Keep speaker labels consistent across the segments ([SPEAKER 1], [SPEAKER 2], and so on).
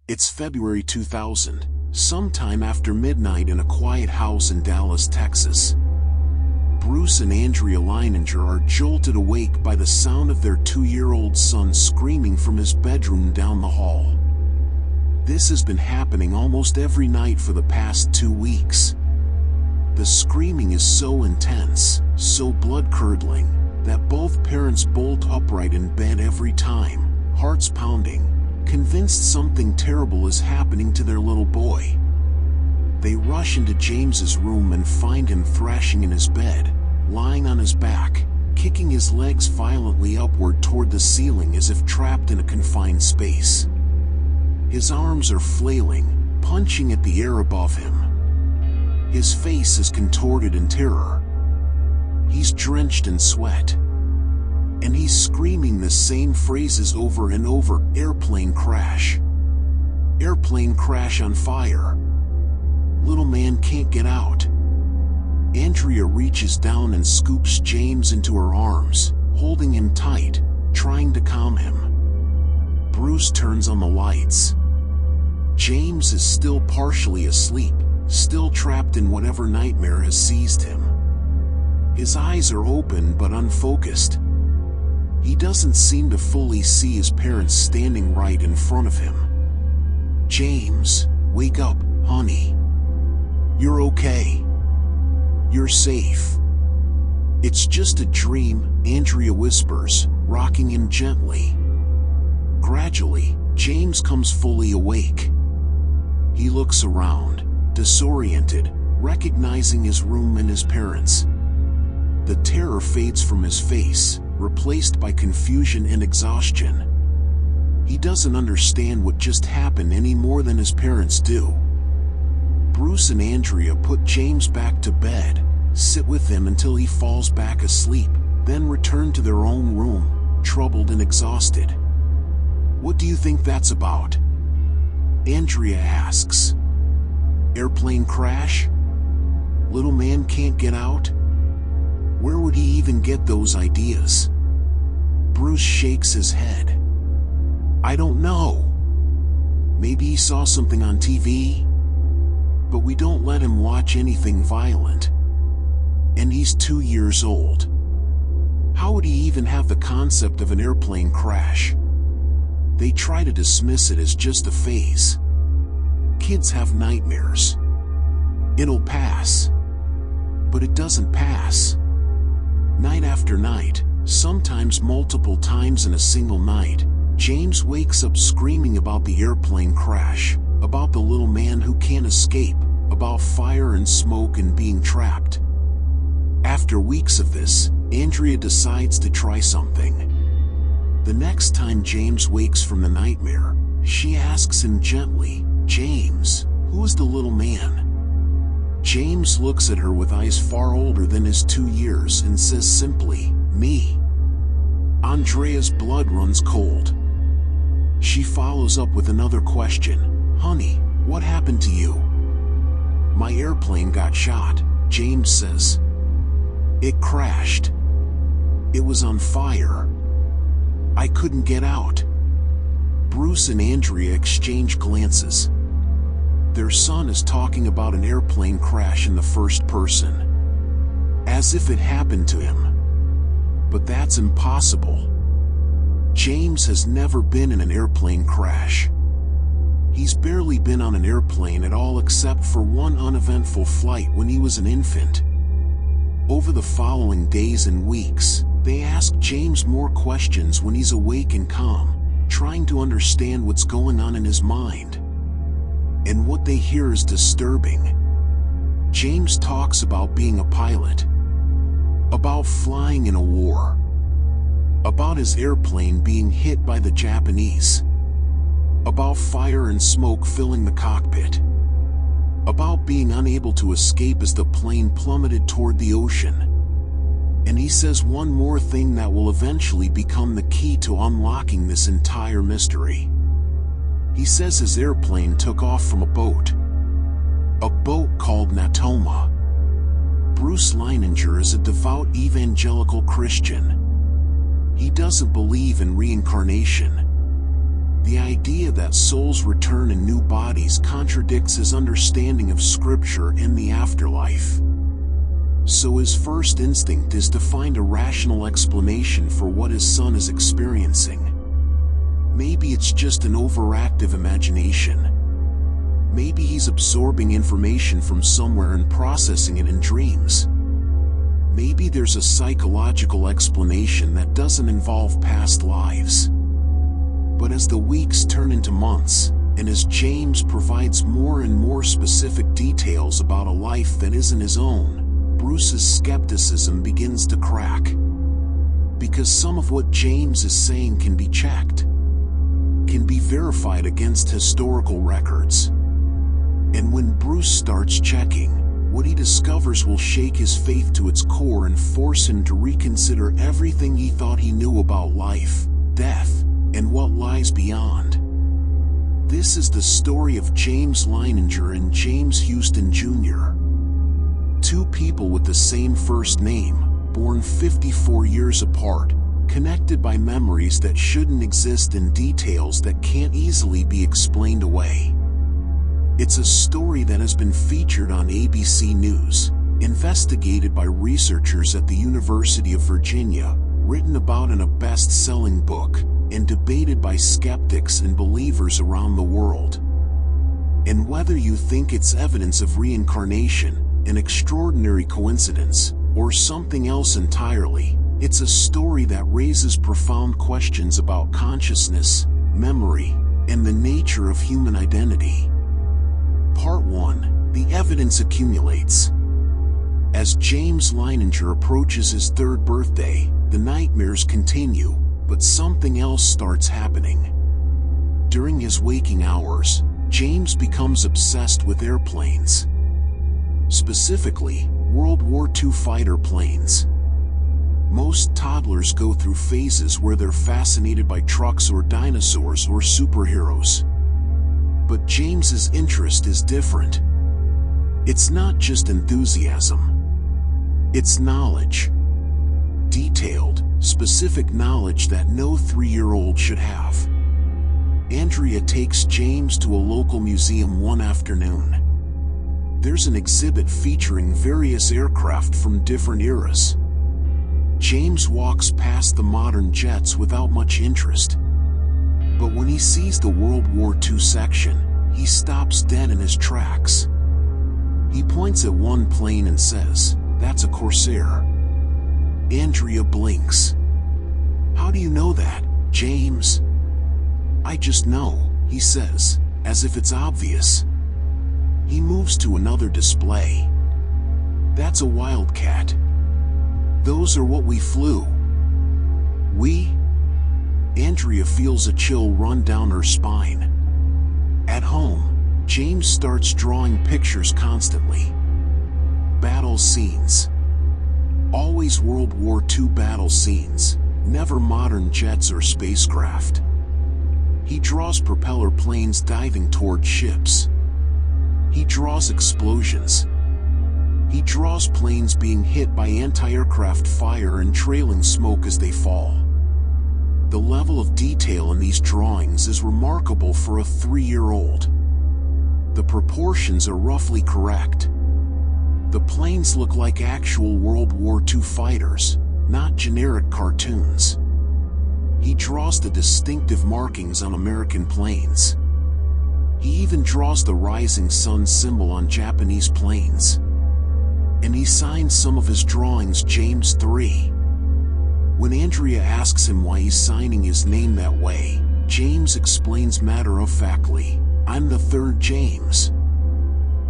[SPEAKER 1] It's February 2000, sometime after midnight in a quiet house in Dallas, Texas. Bruce and Andrea Leininger are jolted awake by the sound of their 2-year-old son screaming from his bedroom down the hall. This has been happening almost every night for the past 2 weeks. The screaming is so intense, so blood-curdling, that both parents bolt upright in bed every time, hearts pounding, convinced something terrible is happening to their little boy. They rush into James's room and find him thrashing in his bed, lying on his back, kicking his legs violently upward toward the ceiling as if trapped in a confined space. His arms are flailing, punching at the air above him. His face is contorted in terror. He's drenched in sweat. And he's screaming the same phrases over and over: airplane crash. Airplane crash on fire. Little man can't get out. Andrea reaches down and scoops James into her arms, holding him tight, trying to calm him. Bruce turns on the lights. James is still partially asleep, still trapped in whatever nightmare has seized him. His eyes are open but unfocused. He doesn't seem to fully see his parents standing right in front of him. "James, wake up, honey. You're okay. You're safe." "It's just a dream," Andrea whispers, rocking him gently. Gradually, James comes fully awake. He looks around, disoriented, recognizing his room and his parents. The terror fades from his face, replaced by confusion and exhaustion. He doesn't understand what just happened any more than his parents do. Bruce and Andrea put James back to bed, sit with him until he falls back asleep, then return to their own room, troubled and exhausted. "What do you think that's about?" Andrea asks. "Airplane crash? Little man can't get out? Where would he even get those ideas?" Bruce shakes his head. "I don't know. Maybe he saw something on TV? But we don't let him watch anything violent. And he's 2 years old. How would he even have the concept of an airplane crash?" They try to dismiss it as just a phase. Kids have nightmares. It'll pass. But it doesn't pass. Night after night, sometimes multiple times in a single night, James wakes up screaming about the airplane crash, about the little man who can't escape, about fire and smoke and being trapped. After weeks of this, Andrea decides to try something. The next time James wakes from the nightmare, she asks him gently, "James, who is the little man?" James looks at her with eyes far older than his 2 years and says simply, "Me." Andrea's blood runs cold. She follows up with another question, "Honey, what happened to you?" "My airplane got shot," James says. "It crashed. It was on fire. I couldn't get out." Bruce and Andrea exchange glances. Their son is talking about an airplane crash in the first person, as if it happened to him. But that's impossible. James has never been in an airplane crash. He's barely been on an airplane at all except for one uneventful flight when he was an infant. Over the following days and weeks, they ask James more questions when he's awake and calm, trying to understand what's going on in his mind. And what they hear is disturbing. James talks about being a pilot, about flying in a war, about his airplane being hit by the Japanese, about fire and smoke filling the cockpit, about being unable to escape as the plane plummeted toward the ocean. And he says one more thing that will eventually become the key to unlocking this entire mystery. He says his airplane took off from a boat called Natoma. Bruce Leininger is a devout evangelical Christian. He doesn't believe in reincarnation. The idea that souls return in new bodies contradicts his understanding of Scripture and the afterlife. So his first instinct is to find a rational explanation for what his son is experiencing. Maybe it's just an overactive imagination. Maybe he's absorbing information from somewhere and processing it in dreams. Maybe there's a psychological explanation that doesn't involve past lives. But as the weeks turn into months, and as James provides more and more specific details about a life that isn't his own, Bruce's skepticism begins to crack. Because some of what James is saying can be checked, can be verified against historical records. And when Bruce starts checking, what he discovers will shake his faith to its core and force him to reconsider everything he thought he knew about life, death, and what lies beyond. This is the story of James Leininger and James Houston Jr. Two people with the same first name, born 54 years apart, connected by memories that shouldn't exist and details that can't easily be explained away. It's a story that has been featured on ABC News, investigated by researchers at the University of Virginia, written about in a best-selling book, and debated by skeptics and believers around the world. And whether you think it's evidence of reincarnation, an extraordinary coincidence, or something else entirely, it's a story that raises profound questions about consciousness, memory, and the nature of human identity. Part 1. The evidence accumulates. As James Leininger approaches his third birthday, the nightmares continue, but something else starts happening. During his waking hours, James becomes obsessed with airplanes. Specifically, World War II fighter planes. Most toddlers go through phases where they're fascinated by trucks or dinosaurs or superheroes. But James's interest is different. It's not just enthusiasm. It's knowledge. Detailed, specific knowledge that no 3-year-old should have. Andrea takes James to a local museum one afternoon. There's an exhibit featuring various aircraft from different eras. James walks past the modern jets without much interest. But when he sees the World War II section, he stops dead in his tracks. He points at one plane and says, "That's a Corsair." Andrea blinks. "How do you know that, James?" "I just know," he says, as if it's obvious. He moves to another display. "That's a Wildcat. Those are what we flew." "We?" Andrea feels a chill run down her spine. At home, James starts drawing pictures constantly. Battle scenes. Always World War II battle scenes, never modern jets or spacecraft. He draws propeller planes diving toward ships. He draws explosions. He draws planes being hit by anti-aircraft fire and trailing smoke as they fall. The level of detail in these drawings is remarkable for a 3-year-old. The proportions are roughly correct. The planes look like actual World War II fighters, not generic cartoons. He draws the distinctive markings on American planes. He even draws the rising sun symbol on Japanese planes. And he signs some of his drawings James III. When Andrea asks him why he's signing his name that way, James explains matter-of-factly, "I'm the third James."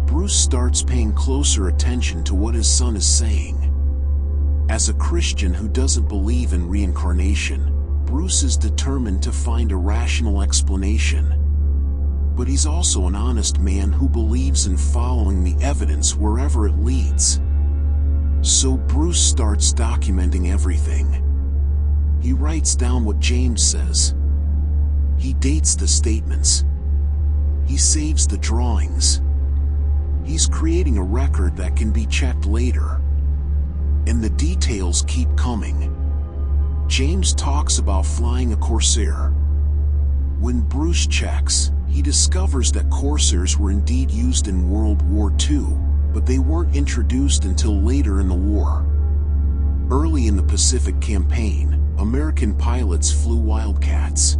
[SPEAKER 1] Bruce starts paying closer attention to what his son is saying. As a Christian who doesn't believe in reincarnation, Bruce is determined to find a rational explanation. But he's also an honest man who believes in following the evidence wherever it leads. So Bruce starts documenting everything. He writes down what James says. He dates the statements. He saves the drawings. He's creating a record that can be checked later. And the details keep coming. James talks about flying a Corsair. When Bruce checks, he discovers that coursers were indeed used in World War II, but they weren't introduced until later in the war. Early in the Pacific Campaign, American pilots flew Wildcats.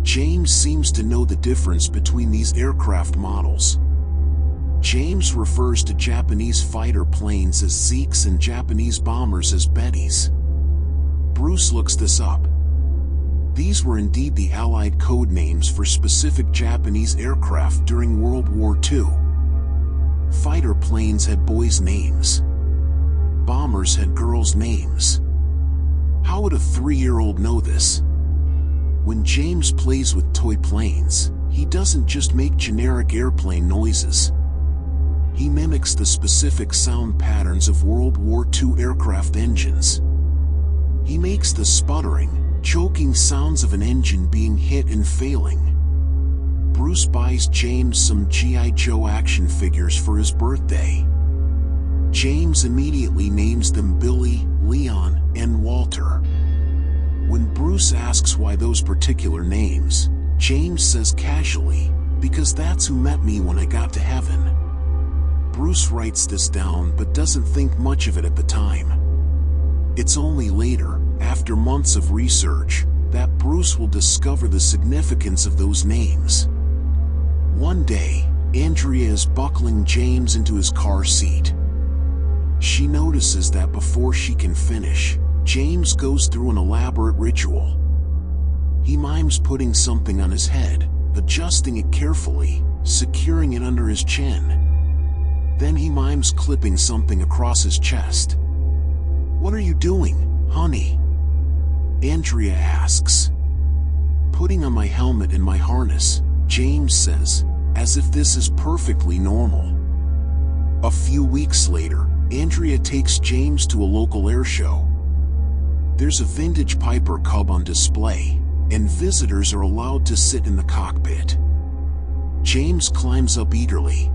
[SPEAKER 1] James seems to know the difference between these aircraft models. James refers to Japanese fighter planes as Zeeks and Japanese bombers as Bettys. Bruce looks this up. These were indeed the Allied code names for specific Japanese aircraft during World War II. Fighter planes had boys' names. Bombers had girls' names. How would a 3-year-old know this? When James plays with toy planes, he doesn't just make generic airplane noises. He mimics the specific sound patterns of World War II aircraft engines. He makes the sputtering, choking sounds of an engine being hit and failing. Bruce buys James some G.I. Joe action figures for his birthday. James immediately names them Billy, Leon, and Walter. When Bruce asks why those particular names, James says casually, "Because that's who met me when I got to heaven." Bruce writes this down but doesn't think much of it at the time. It's only later, after months of research, that Bruce will discover the significance of those names. One day, Andrea is buckling James into his car seat. She notices that before she can finish, James goes through an elaborate ritual. He mimes putting something on his head, adjusting it carefully, securing it under his chin. Then he mimes clipping something across his chest. "What are you doing, honey?" Andrea asks. "Putting on my helmet and my harness," James says, as if this is perfectly normal. A few weeks later, Andrea takes James to a local air show. There's a vintage Piper Cub on display, and visitors are allowed to sit in the cockpit. James climbs up eagerly.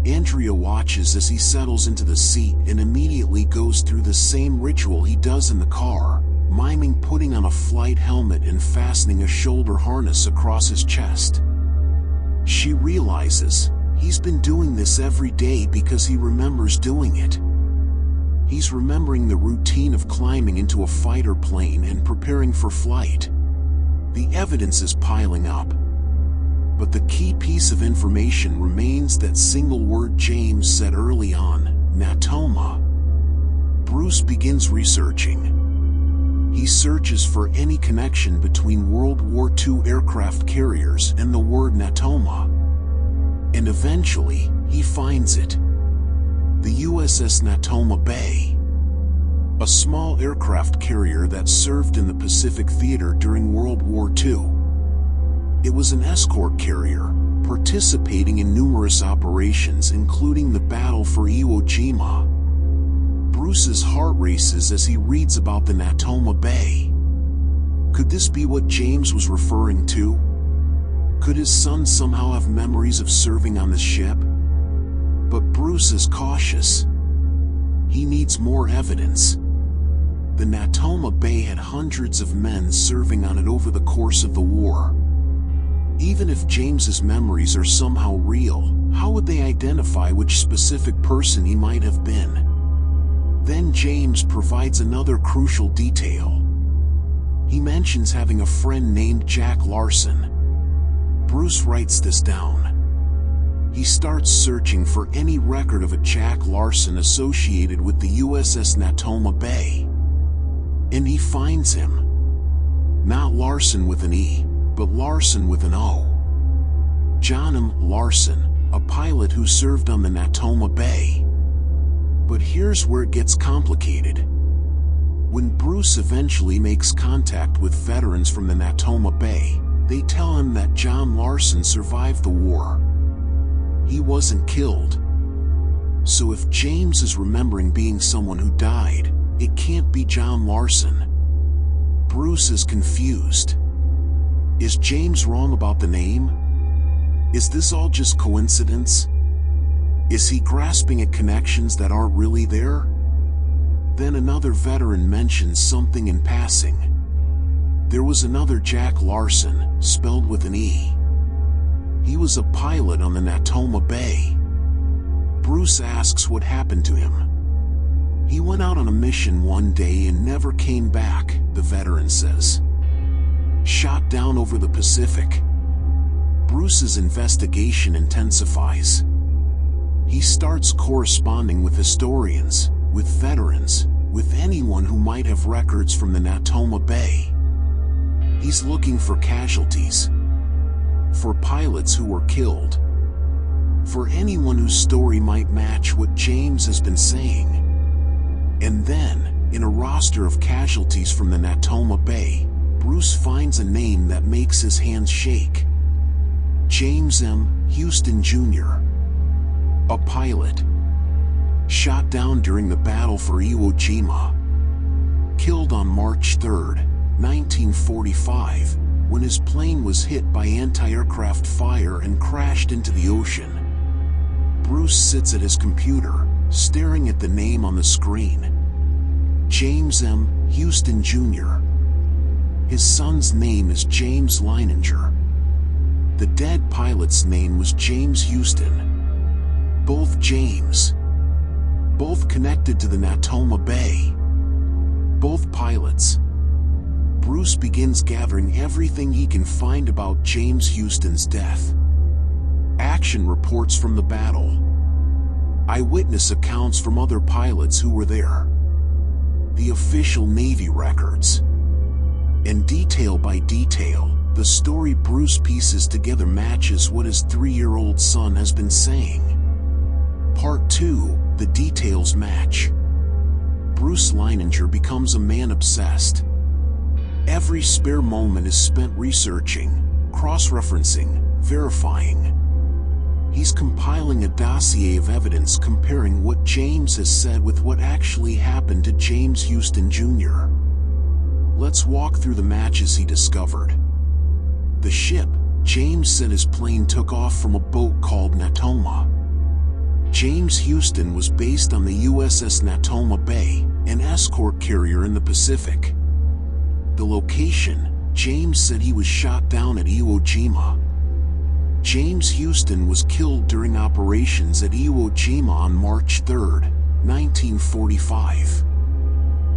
[SPEAKER 1] Andrea watches as he settles into the seat and immediately goes through the same ritual he does in the car, miming putting on a flight helmet and fastening a shoulder harness across his chest. She realizes he's been doing this every day because he remembers doing it. He's remembering the routine of climbing into a fighter plane and preparing for flight. The evidence is piling up. But the key piece of information remains that single word James said early on, Natoma. Bruce begins researching. He searches for any connection between World War II aircraft carriers and the word Natoma. And eventually, he finds it. The USS Natoma Bay. A small aircraft carrier that served in the Pacific Theater during World War II. It was an escort carrier, participating in numerous operations including the battle for Iwo Jima. Bruce's heart races as he reads about the Natoma Bay. Could this be what James was referring to? Could his son somehow have memories of serving on this ship? But Bruce is cautious. He needs more evidence. The Natoma Bay had hundreds of men serving on it over the course of the war. Even if James's memories are somehow real, how would they identify which specific person he might have been? Then James provides another crucial detail. He mentions having a friend named Jack Larson. Bruce writes this down. He starts searching for any record of a Jack Larson associated with the USS Natoma Bay. And he finds him. Not Larson with an E, but Larson with an O. John M. Larson, a pilot who served on the Natoma Bay. But here's where it gets complicated. When Bruce eventually makes contact with veterans from the Natoma Bay, they tell him that John Larson survived the war. He wasn't killed. So if James is remembering being someone who died, it can't be John Larson. Bruce is confused. Is James wrong about the name? Is this all just coincidence? Is he grasping at connections that aren't really there? Then another veteran mentions something in passing. There was another Jack Larson, spelled with an E. He was a pilot on the Natoma Bay. Bruce asks what happened to him. He went out on a mission one day and never came back, the veteran says. Shot down over the Pacific. Bruce's investigation intensifies. He starts corresponding with historians, with veterans, with anyone who might have records from the Natoma Bay. He's looking for casualties, for pilots who were killed, for anyone whose story might match what James has been saying. And then, in a roster of casualties from the Natoma Bay, Bruce finds a name that makes his hands shake. James M. Houston Jr., a pilot, shot down during the battle for Iwo Jima, killed on March 3, 1945, when his plane was hit by anti-aircraft fire and crashed into the ocean. Bruce sits at his computer, staring at the name on the screen. James M. Houston Jr. His son's name is James Leininger. The dead pilot's name was James Houston. Both James. Both connected to the Natoma Bay. Both pilots. Bruce begins gathering everything he can find about James Houston's death. Action reports from the battle. Eyewitness accounts from other pilots who were there. The official Navy records. And detail by detail, the story Bruce pieces together matches what his 3-year-old son has been saying. Part 2, the details match. Bruce Leininger becomes a man obsessed. Every spare moment is spent researching, cross-referencing, verifying. He's compiling a dossier of evidence comparing what James has said with what actually happened to James Houston Jr. Let's walk through the matches he discovered. The ship, James said his plane took off from a boat called Natoma. James Houston was based on the USS Natoma Bay, an escort carrier in the Pacific. The location, James said he was shot down at Iwo Jima. James Houston was killed during operations at Iwo Jima on March 3, 1945.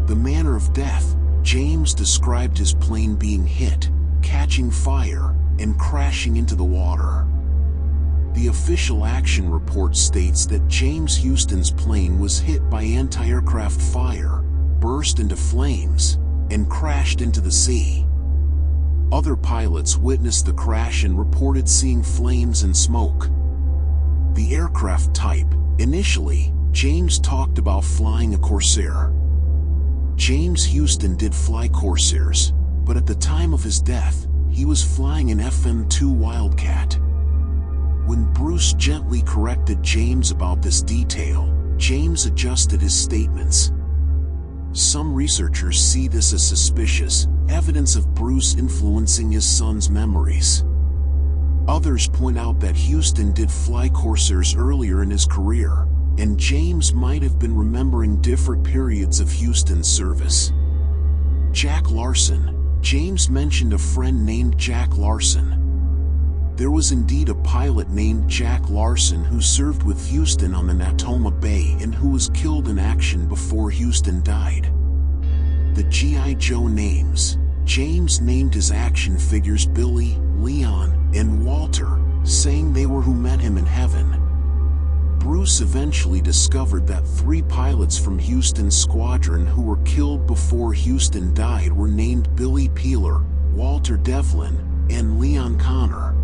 [SPEAKER 1] The manner of death, James described his plane being hit, catching fire, and crashing into the water. The official action report states that James Houston's plane was hit by anti-aircraft fire, burst into flames, and crashed into the sea. Other pilots witnessed the crash and reported seeing flames and smoke. The aircraft type, initially, James talked about flying a Corsair. James Houston did fly Corsairs, but at the time of his death, he was flying an FM-2 Wildcat. When Bruce gently corrected James about this detail, James adjusted his statements. Some researchers see this as suspicious, evidence of Bruce influencing his son's memories. Others point out that Houston did fly Corsairs earlier in his career, and James might have been remembering different periods of Houston's service. Jack Larson. James mentioned a friend named Jack Larson. There was indeed a pilot named Jack Larson who served with Houston on the Natoma Bay and who was killed in action before Houston died. The G.I. Joe names. James named his action figures Billy, Leon, and Walter, saying they were who met him in heaven. Bruce eventually discovered that 3 pilots from Houston's squadron who were killed before Houston died were named Billy Peeler, Walter Devlin, and Leon Connor.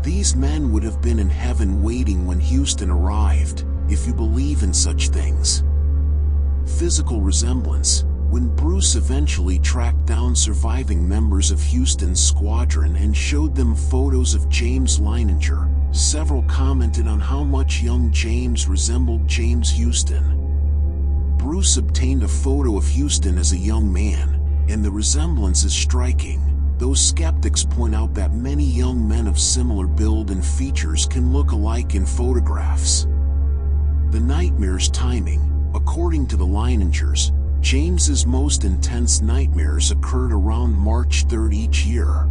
[SPEAKER 1] These men would have been in heaven waiting when Houston arrived, if you believe in such things. Physical resemblance. When Bruce eventually tracked down surviving members of Houston's squadron and showed them photos of James Leininger, several commented on how much young James resembled James Houston. Bruce obtained a photo of Houston as a young man, and the resemblance is striking, though skeptics point out that many young men of similar build and features can look alike in photographs. The nightmare's timing. According to the Leiningers, James's most intense nightmares occurred around March 3rd each year.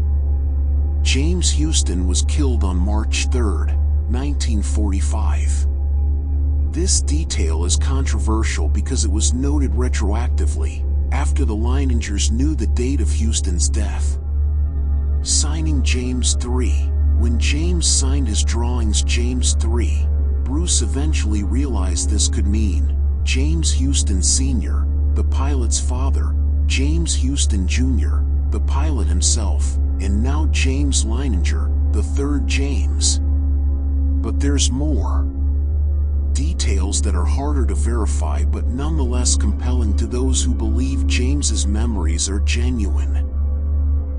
[SPEAKER 1] James Houston was killed on March 3rd, 1945. This detail is controversial because it was noted retroactively, after the Leiningers knew the date of Houston's death. Signing James III. When James signed his drawings James III, Bruce eventually realized this could mean James Houston Sr., the pilot's father, James Houston Jr., the pilot himself, and now James Leininger, the third James. But there's more. Details that are harder to verify but nonetheless compelling to those who believe James's memories are genuine.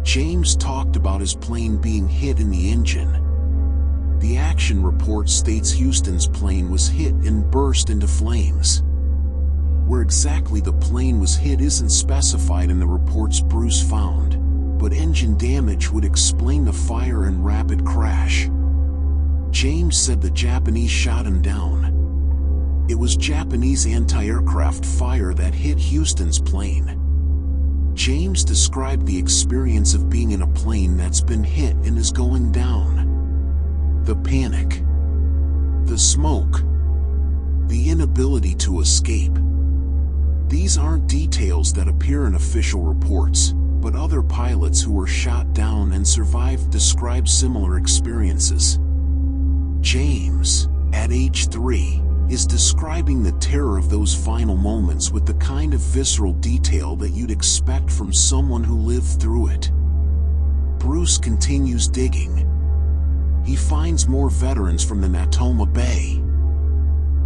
[SPEAKER 1] James talked about his plane being hit in the engine. The action report states Houston's plane was hit and burst into flames. Where exactly the plane was hit isn't specified in the reports Bruce found, but engine damage would explain the fire and rapid crash. James said the Japanese shot him down. It was Japanese anti-aircraft fire that hit Houston's plane. James described the experience of being in a plane that's been hit and is going down. The panic, the smoke, the inability to escape. These aren't details that appear in official reports, but other pilots who were shot down and survived describe similar experiences. James, at age 3, is describing the terror of those final moments with the kind of visceral detail that you'd expect from someone who lived through it. Bruce continues digging. He finds more veterans from the Natoma Bay.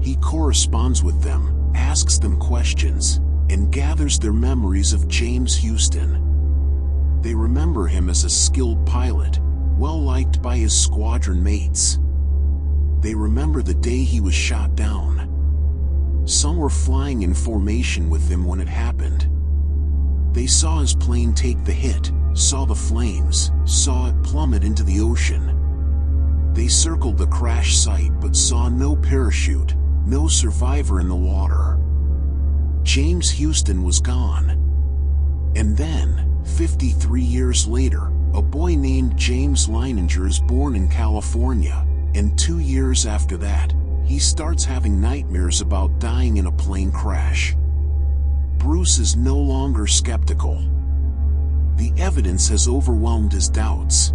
[SPEAKER 1] He corresponds with them, asks them questions, and gathers their memories of James Houston. They remember him as a skilled pilot, well-liked by his squadron mates. They remember the day he was shot down. Some were flying in formation with him when it happened. They saw his plane take the hit, saw the flames, saw it plummet into the ocean. They circled the crash site but saw no parachute, no survivor in the water. James Houston was gone. And then, 53 years later, a boy named James Leininger is born in California. And 2 years after that, he starts having nightmares about dying in a plane crash. Bruce is no longer skeptical. The evidence has overwhelmed his doubts.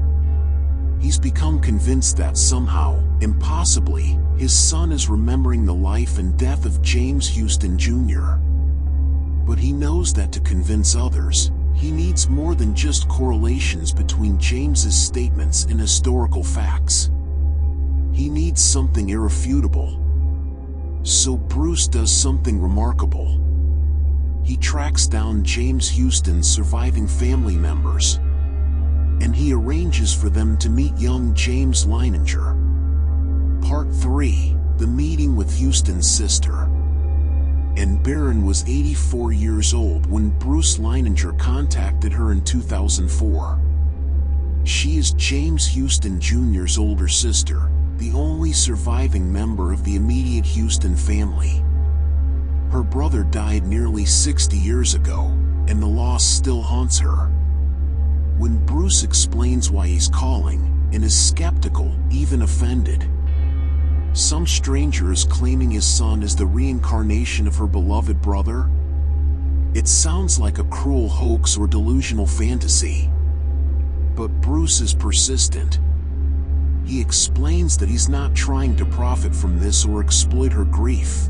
[SPEAKER 1] He's become convinced that somehow, impossibly, his son is remembering the life and death of James Houston Jr. But he knows that to convince others, he needs more than just correlations between James's statements and historical facts. He needs something irrefutable. So Bruce does something remarkable. He tracks down James Houston's surviving family members, and he arranges for them to meet young James Leininger. Part 3, The Meeting with Houston's Sister. And Barron was 84 years old when Bruce Leininger contacted her in 2004. She is James Houston Jr.'s older sister, the only surviving member of the immediate Houston family. Her brother died nearly 60 years ago, and the loss still haunts her. When Bruce explains why he's calling, and is skeptical, even offended. Some stranger is claiming his son is the reincarnation of her beloved brother? It sounds like a cruel hoax or delusional fantasy. But Bruce is persistent. He explains that he's not trying to profit from this or exploit her grief.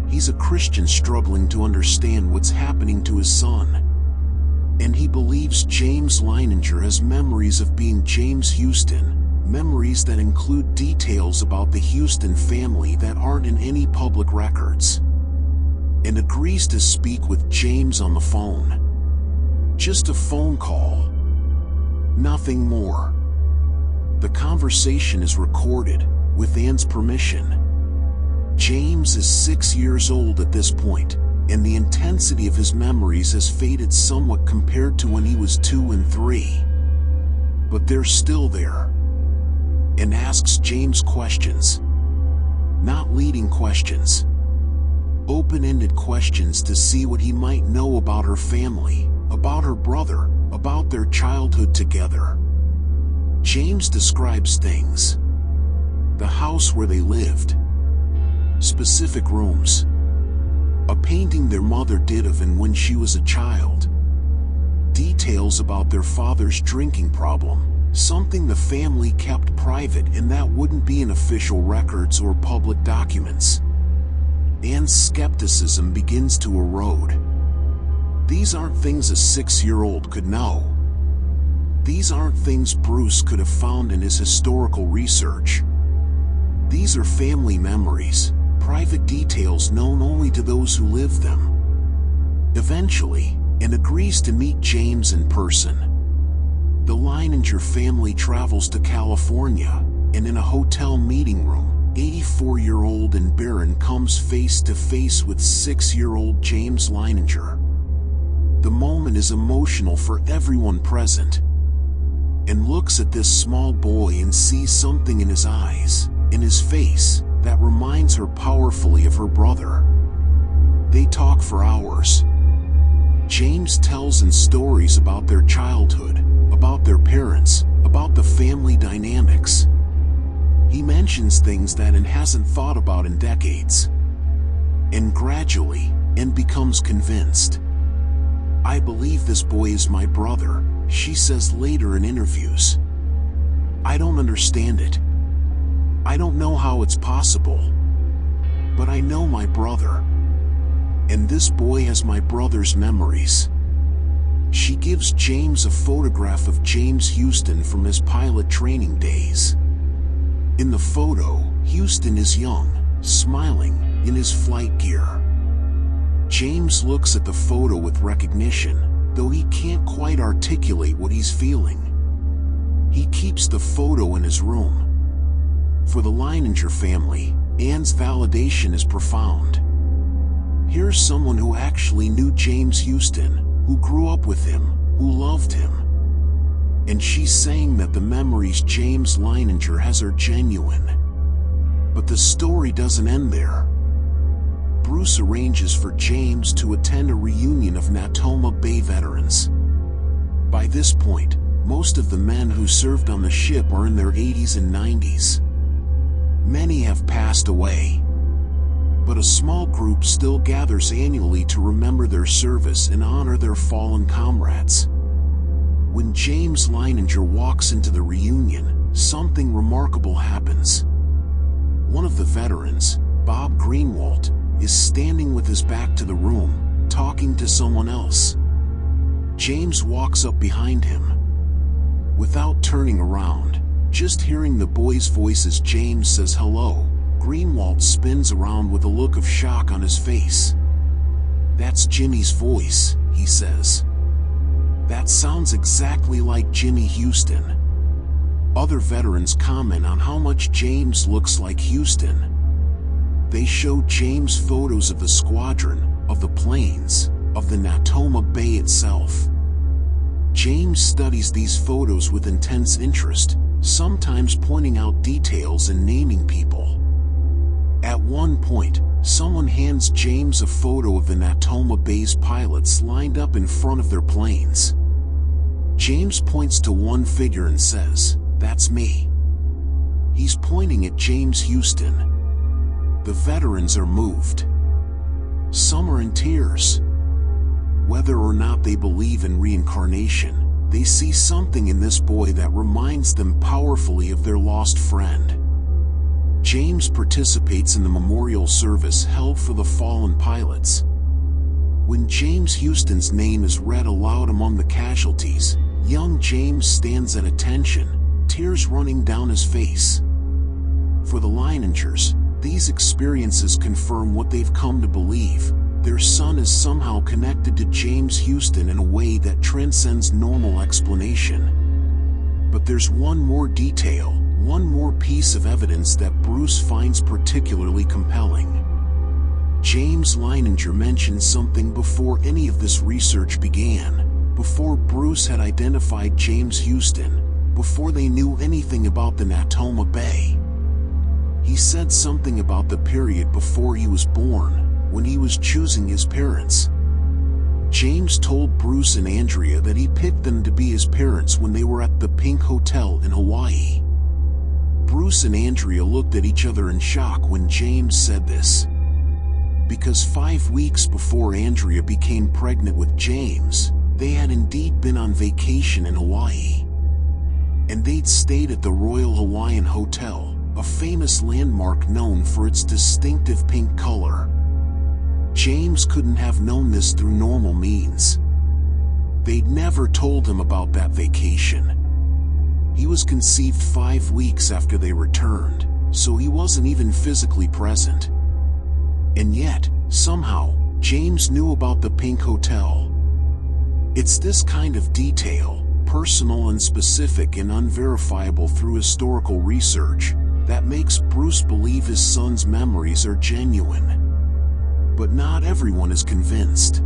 [SPEAKER 1] He's a Christian struggling to understand what's happening to his son. And he believes James Leininger has memories of being James Houston, memories that include details about the Houston family that aren't in any public records. And agrees to speak with James on the phone. Just a phone call. Nothing more. The conversation is recorded, with Anne's permission. James is 6 years old at this point, and the intensity of his memories has faded somewhat compared to when he was 2 and 3. But they're still there. And asks James questions. Not leading questions. open-ended questions to see what he might know about her family, about her brother, about their childhood together. James describes things. The house where they lived. Specific rooms. A painting their mother did of him when she was a child. Details about their father's drinking problem, something the family kept private and that wouldn't be in official records or public documents. Anne's skepticism begins to erode. These aren't things a 6-year-old could know. These aren't things Bruce could have found in his historical research. These are family memories, private details known only to those who lived them. Eventually, Anne agrees to meet James in person. The Leininger family travels to California, and in a hotel meeting room, 84-year-old Anne Barron comes face to face with 6-year-old James Leininger. The moment is emotional for everyone present. Anne looks at this small boy and sees something in his eyes, in his face, that reminds her powerfully of her brother. They talk for hours. James tells Anne stories about their childhood, about their parents, about the family dynamics. He mentions things that Anne hasn't thought about in decades. And gradually, Anne becomes convinced. "I believe this boy is my brother," she says later in interviews. "I don't understand it. I don't know how it's possible. But I know my brother. And this boy has my brother's memories." She gives James a photograph of James Houston from his pilot training days. In the photo, Houston is young, smiling, in his flight gear. James looks at the photo with recognition, though he can't quite articulate what he's feeling. He keeps the photo in his room. For the Leininger family, Anne's validation is profound. Here's someone who actually knew James Houston, who grew up with him, who loved him. And she's saying that the memories James Leininger has are genuine. But the story doesn't end there. Bruce arranges for James to attend a reunion of Natoma Bay veterans. By this point, most of the men who served on the ship are in their 80s and 90s. Many have passed away. But a small group still gathers annually to remember their service and honor their fallen comrades. When James Leininger walks into the reunion, something remarkable happens. One of the veterans, Bob Greenwalt, is standing with his back to the room, talking to someone else. James walks up behind him. Without turning around, just hearing the boy's voice as James says hello, Greenwalt spins around with a look of shock on his face. "That's Jimmy's voice," he says. "That sounds exactly like Jimmy Houston." Other veterans comment on how much James looks like Houston. They show James photos of the squadron, of the planes, of the Natoma Bay itself. James studies these photos with intense interest, sometimes pointing out details and naming people. At one point, someone hands James a photo of the Natoma Bay's pilots lined up in front of their planes. James points to one figure and says, "That's me." He's pointing at James Houston. The veterans are moved. Some are in tears. Whether or not they believe in reincarnation, they see something in this boy that reminds them powerfully of their lost friend. James participates in the memorial service held for the fallen pilots. When James Houston's name is read aloud among the casualties, young James stands at attention, tears running down his face. For the Leiningers, these experiences confirm what they've come to believe. Their son is somehow connected to James Houston in a way that transcends normal explanation. But there's one more detail, one more piece of evidence that Bruce finds particularly compelling. James Leininger mentioned something before any of this research began, before Bruce had identified James Houston, before they knew anything about the Natoma Bay. He said something about the period before he was born, when he was choosing his parents. James told Bruce and Andrea that he picked them to be his parents when they were at the Pink Hotel in Hawaii. Bruce and Andrea looked at each other in shock when James said this, because 5 weeks before Andrea became pregnant with James, they had indeed been on vacation in Hawaii. And they'd stayed at the Royal Hawaiian Hotel, a famous landmark known for its distinctive pink color. James couldn't have known this through normal means. They'd never told him about that vacation. He was conceived 5 weeks after they returned, so he wasn't even physically present. And yet, somehow, James knew about the Pink Hotel. It's this kind of detail, personal and specific and unverifiable through historical research, that makes Bruce believe his son's memories are genuine. But not everyone is convinced.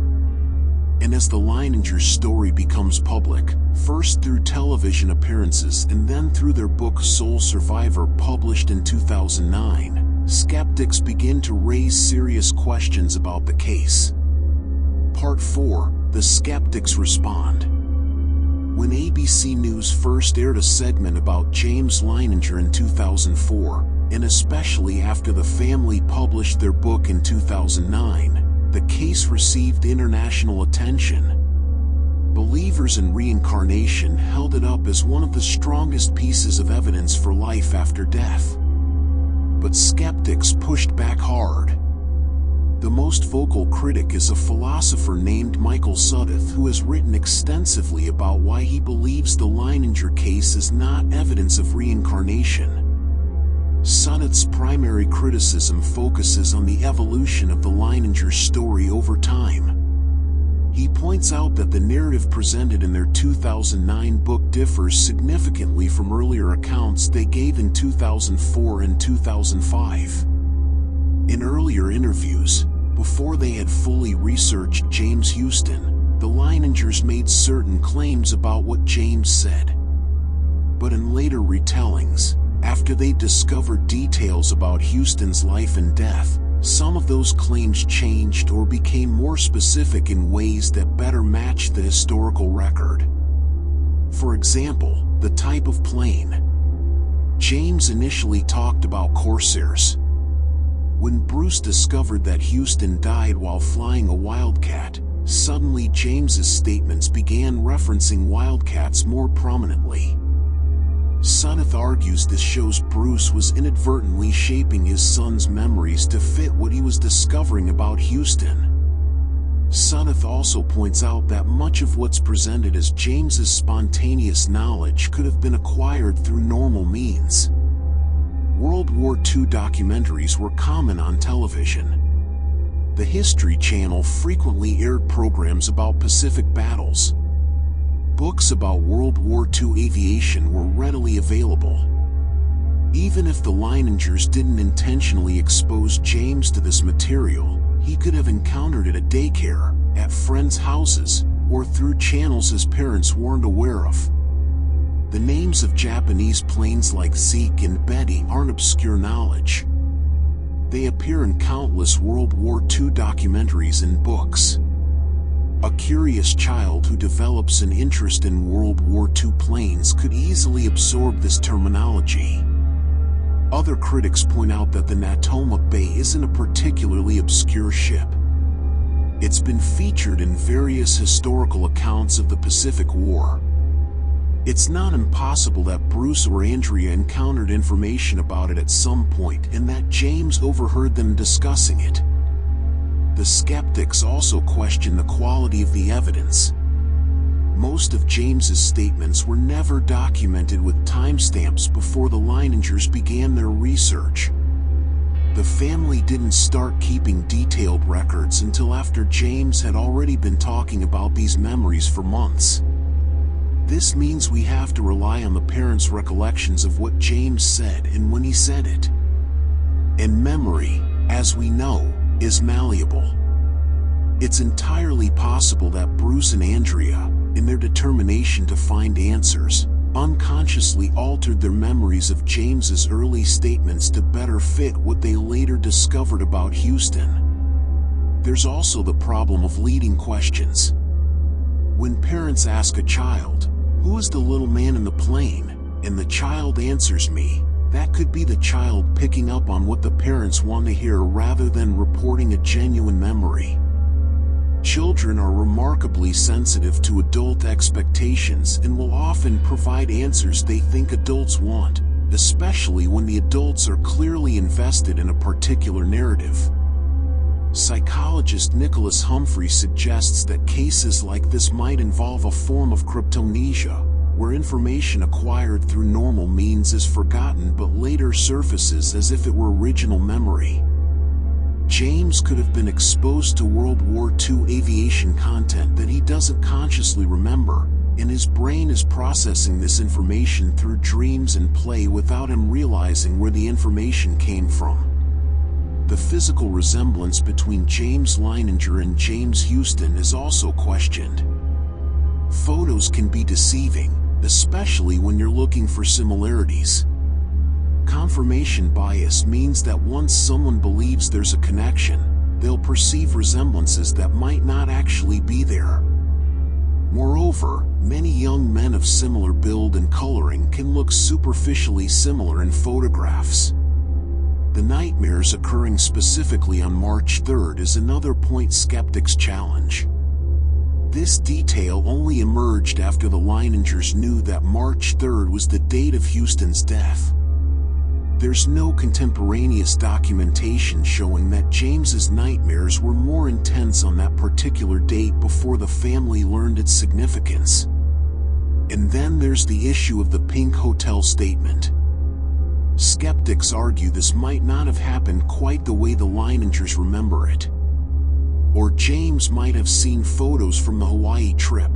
[SPEAKER 1] And as the Leininger story becomes public, first through television appearances and then through their book Sole Survivor published in 2009, skeptics begin to raise serious questions about the case. Part 4, The Skeptics Respond. When ABC News first aired a segment about James Leininger in 2004, and especially after the family published their book in 2009, the case received international attention. Believers in reincarnation held it up as one of the strongest pieces of evidence for life after death. But skeptics pushed back hard. The most vocal critic is a philosopher named Michael Sudduth, who has written extensively about why he believes the Leininger case is not evidence of reincarnation. Sudduth's primary criticism focuses on the evolution of the Leininger story over time. He points out that the narrative presented in their 2009 book differs significantly from earlier accounts they gave in 2004 and 2005. In earlier interviews, before they had fully researched James Houston, the Leiningers made certain claims about what James said. But in later retellings, after they discovered details about Houston's life and death, some of those claims changed or became more specific in ways that better matched the historical record. For example, the type of plane. James initially talked about Corsairs. When Bruce discovered that Houston died while flying a Wildcat, suddenly James's statements began referencing Wildcats more prominently. Sudduth argues this shows Bruce was inadvertently shaping his son's memories to fit what he was discovering about Houston. Sudduth also points out that much of what's presented as James's spontaneous knowledge could have been acquired through normal means. World War II documentaries were common on television. The History Channel frequently aired programs about Pacific battles. Books about World War II aviation were readily available. Even if the Leiningers didn't intentionally expose James to this material, he could have encountered it at daycare, at friends' houses, or through channels his parents weren't aware of. The names of Japanese planes like Zeke and Betty aren't obscure knowledge. They appear in countless World War II documentaries and books. A curious child who develops an interest in World War II planes could easily absorb this terminology. Other critics point out that the Natoma Bay isn't a particularly obscure ship. It's been featured in various historical accounts of the Pacific War. It's not impossible that Bruce or Andrea encountered information about it at some point and that James overheard them discussing it. The skeptics also question the quality of the evidence. Most of James's statements were never documented with timestamps before the Leiningers began their research. The family didn't start keeping detailed records until after James had already been talking about these memories for months. This means we have to rely on the parents' recollections of what James said and when he said it. And memory, as we know, is malleable. It's entirely possible that Bruce and Andrea, in their determination to find answers, unconsciously altered their memories of James's early statements to better fit what they later discovered about Houston. There's also the problem of leading questions. When parents ask a child, "Who is the little man in the plane?" and the child answers "me," that could be the child picking up on what the parents want to hear rather than reporting a genuine memory. Children are remarkably sensitive to adult expectations and will often provide answers they think adults want, especially when the adults are clearly invested in a particular narrative. Psychologist Nicholas Humphrey suggests that cases like this might involve a form of cryptomnesia, where information acquired through normal means is forgotten but later surfaces as if it were original memory. James could have been exposed to World War II aviation content that he doesn't consciously remember, and his brain is processing this information through dreams and play without him realizing where the information came from. The physical resemblance between James Leininger and James Houston is also questioned. Photos can be deceiving, especially when you're looking for similarities. Confirmation bias means that once someone believes there's a connection, they'll perceive resemblances that might not actually be there. Moreover, many young men of similar build and coloring can look superficially similar in photographs. The nightmares occurring specifically on March 3rd is another point skeptics challenge. This detail only emerged after the Leiningers knew that March 3rd was the date of Houston's death. There's no contemporaneous documentation showing that James's nightmares were more intense on that particular date before the family learned its significance. And then there's the issue of the Pink Hotel statement. Skeptics argue this might not have happened quite the way the Leiningers remember it. Or James might have seen photos from the Hawaii trip.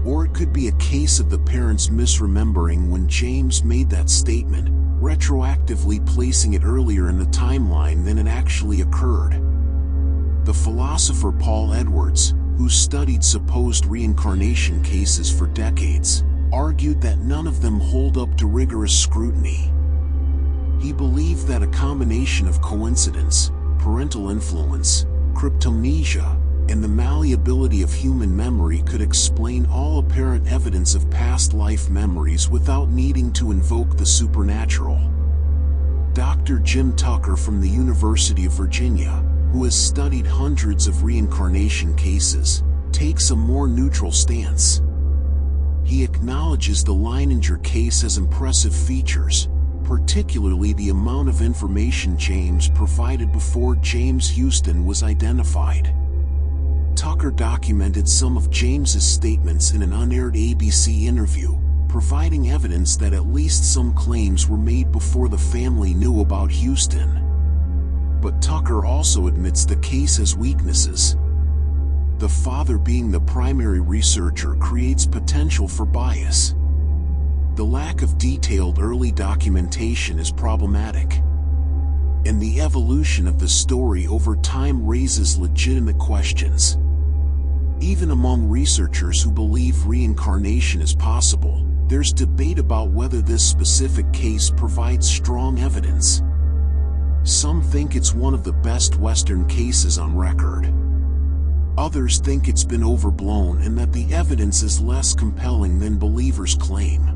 [SPEAKER 1] Or it could be a case of the parents misremembering when James made that statement, retroactively placing it earlier in the timeline than it actually occurred. The philosopher Paul Edwards, who studied supposed reincarnation cases for decades, argued that none of them hold up to rigorous scrutiny. He believed that a combination of coincidence, parental influence, cryptomnesia, and the malleability of human memory could explain all apparent evidence of past life memories without needing to invoke the supernatural. Dr. Jim Tucker from the University of Virginia, who has studied hundreds of reincarnation cases, takes a more neutral stance. He acknowledges the Leininger case has impressive features, particularly the amount of information James provided before James Houston was identified. Tucker documented some of James's statements in an unaired ABC interview, providing evidence that at least some claims were made before the family knew about Houston. But Tucker also admits the case has weaknesses. The father being the primary researcher creates potential for bias. The lack of detailed early documentation is problematic. And the evolution of the story over time raises legitimate questions. Even among researchers who believe reincarnation is possible, there's debate about whether this specific case provides strong evidence. Some think it's one of the best Western cases on record. Others think it's been overblown and that the evidence is less compelling than believers claim.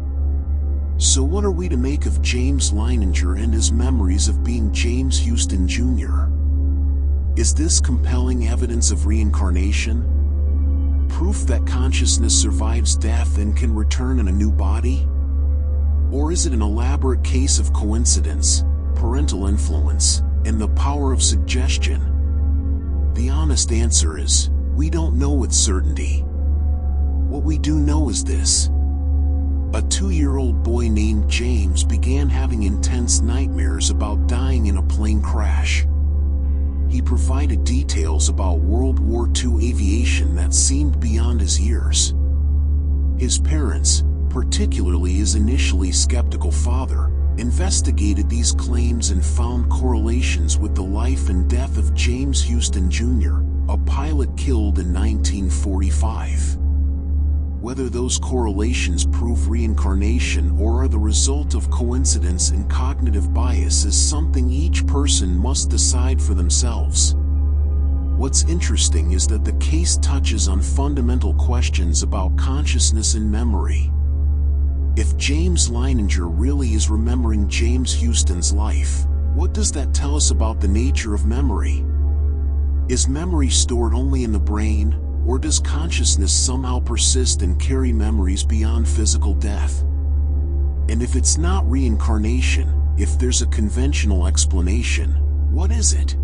[SPEAKER 1] So what are we to make of James Leininger and his memories of being James Houston Jr.? Is this compelling evidence of reincarnation? Proof that consciousness survives death and can return in a new body? Or is it an elaborate case of coincidence, parental influence, and the power of suggestion? The honest answer is, we don't know with certainty. What we do know is this. A 2-year-old boy named James began having intense nightmares about dying in a plane crash. He provided details about World War II aviation that seemed beyond his years. His parents, particularly his initially skeptical father, investigated these claims and found correlations with the life and death of James Houston Jr., a pilot killed in 1945. Whether those correlations prove reincarnation or are the result of coincidence and cognitive bias is something each person must decide for themselves. What's interesting is that the case touches on fundamental questions about consciousness and memory. If James Leininger really is remembering James Houston's life, what does that tell us about the nature of memory? Is memory stored only in the brain, or does consciousness somehow persist and carry memories beyond physical death? And if it's not reincarnation, if there's a conventional explanation, what is it?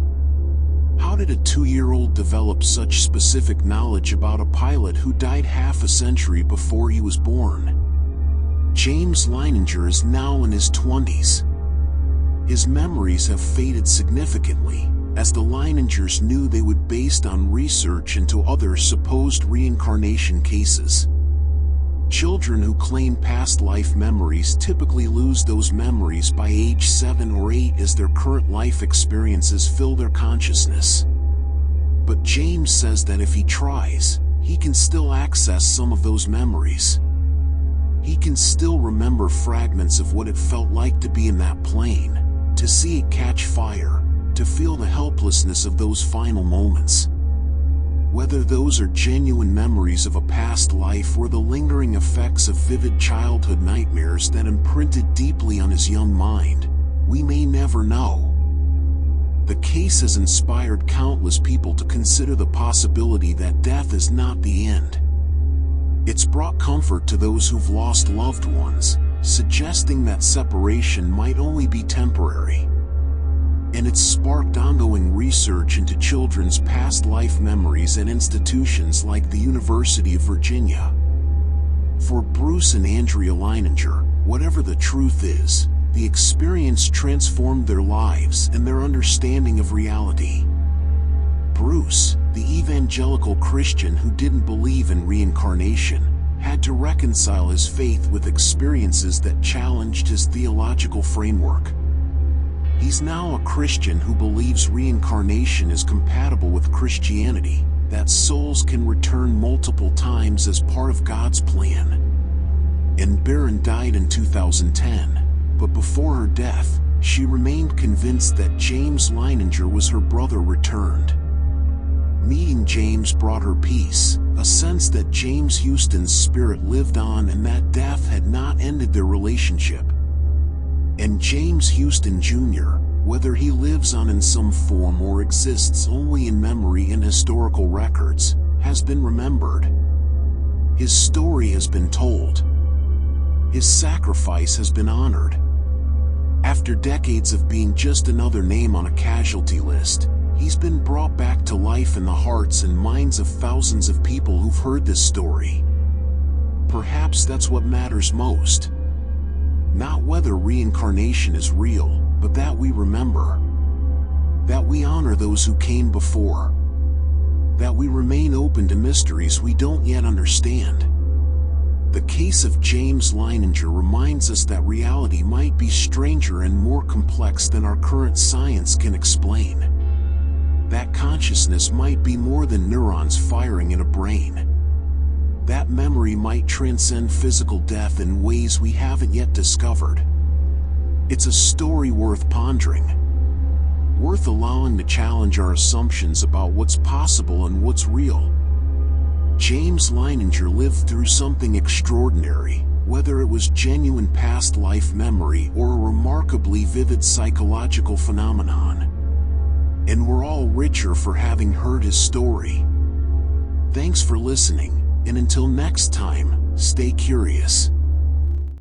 [SPEAKER 1] How did a 2-year-old develop such specific knowledge about a pilot who died half a century before he was born? James Leininger is now in his 20s. His memories have faded significantly, as the Leiningers knew they would based on research into other supposed reincarnation cases. Children who claim past life memories typically lose those memories by age 7 or 8 as their current life experiences fill their consciousness. But James says that if he tries, he can still access some of those memories. He can still remember fragments of what it felt like to be in that plane, to see it catch fire, to feel the helplessness of those final moments. Whether those are genuine memories of a past life or the lingering effects of vivid childhood nightmares that imprinted deeply on his young mind, we may never know. The case has inspired countless people to consider the possibility that death is not the end. It's brought comfort to those who've lost loved ones, suggesting that separation might only be temporary. And it's sparked ongoing research into children's past life memories at institutions like the University of Virginia. For Bruce and Andrea Leininger, whatever the truth is, the experience transformed their lives and their understanding of reality. Bruce, the evangelical Christian who didn't believe in reincarnation, had to reconcile his faith with experiences that challenged his theological framework. He's now a Christian who believes reincarnation is compatible with Christianity, that souls can return multiple times as part of God's plan. And Barron died in 2010, but before her death, she remained convinced that James Leininger was her brother returned. Meeting James brought her peace, a sense that James Houston's spirit lived on and that death had not ended their relationship. And James Houston Jr., whether he lives on in some form or exists only in memory and historical records, has been remembered. His story has been told. His sacrifice has been honored. After decades of being just another name on a casualty list, he's been brought back to life in the hearts and minds of thousands of people who've heard this story. Perhaps that's what matters most. Not whether reincarnation is real, but that we remember. That we honor those who came before. That we remain open to mysteries we don't yet understand. The case of James Leininger reminds us that reality might be stranger and more complex than our current science can explain. That consciousness might be more than neurons firing in a brain. That memory might transcend physical death in ways we haven't yet discovered. It's a story worth pondering, worth allowing to challenge our assumptions about what's possible and what's real. James Leininger lived through something extraordinary, whether it was genuine past life memory or a remarkably vivid psychological phenomenon. And we're all richer for having heard his story. Thanks for listening. And until next time, stay curious.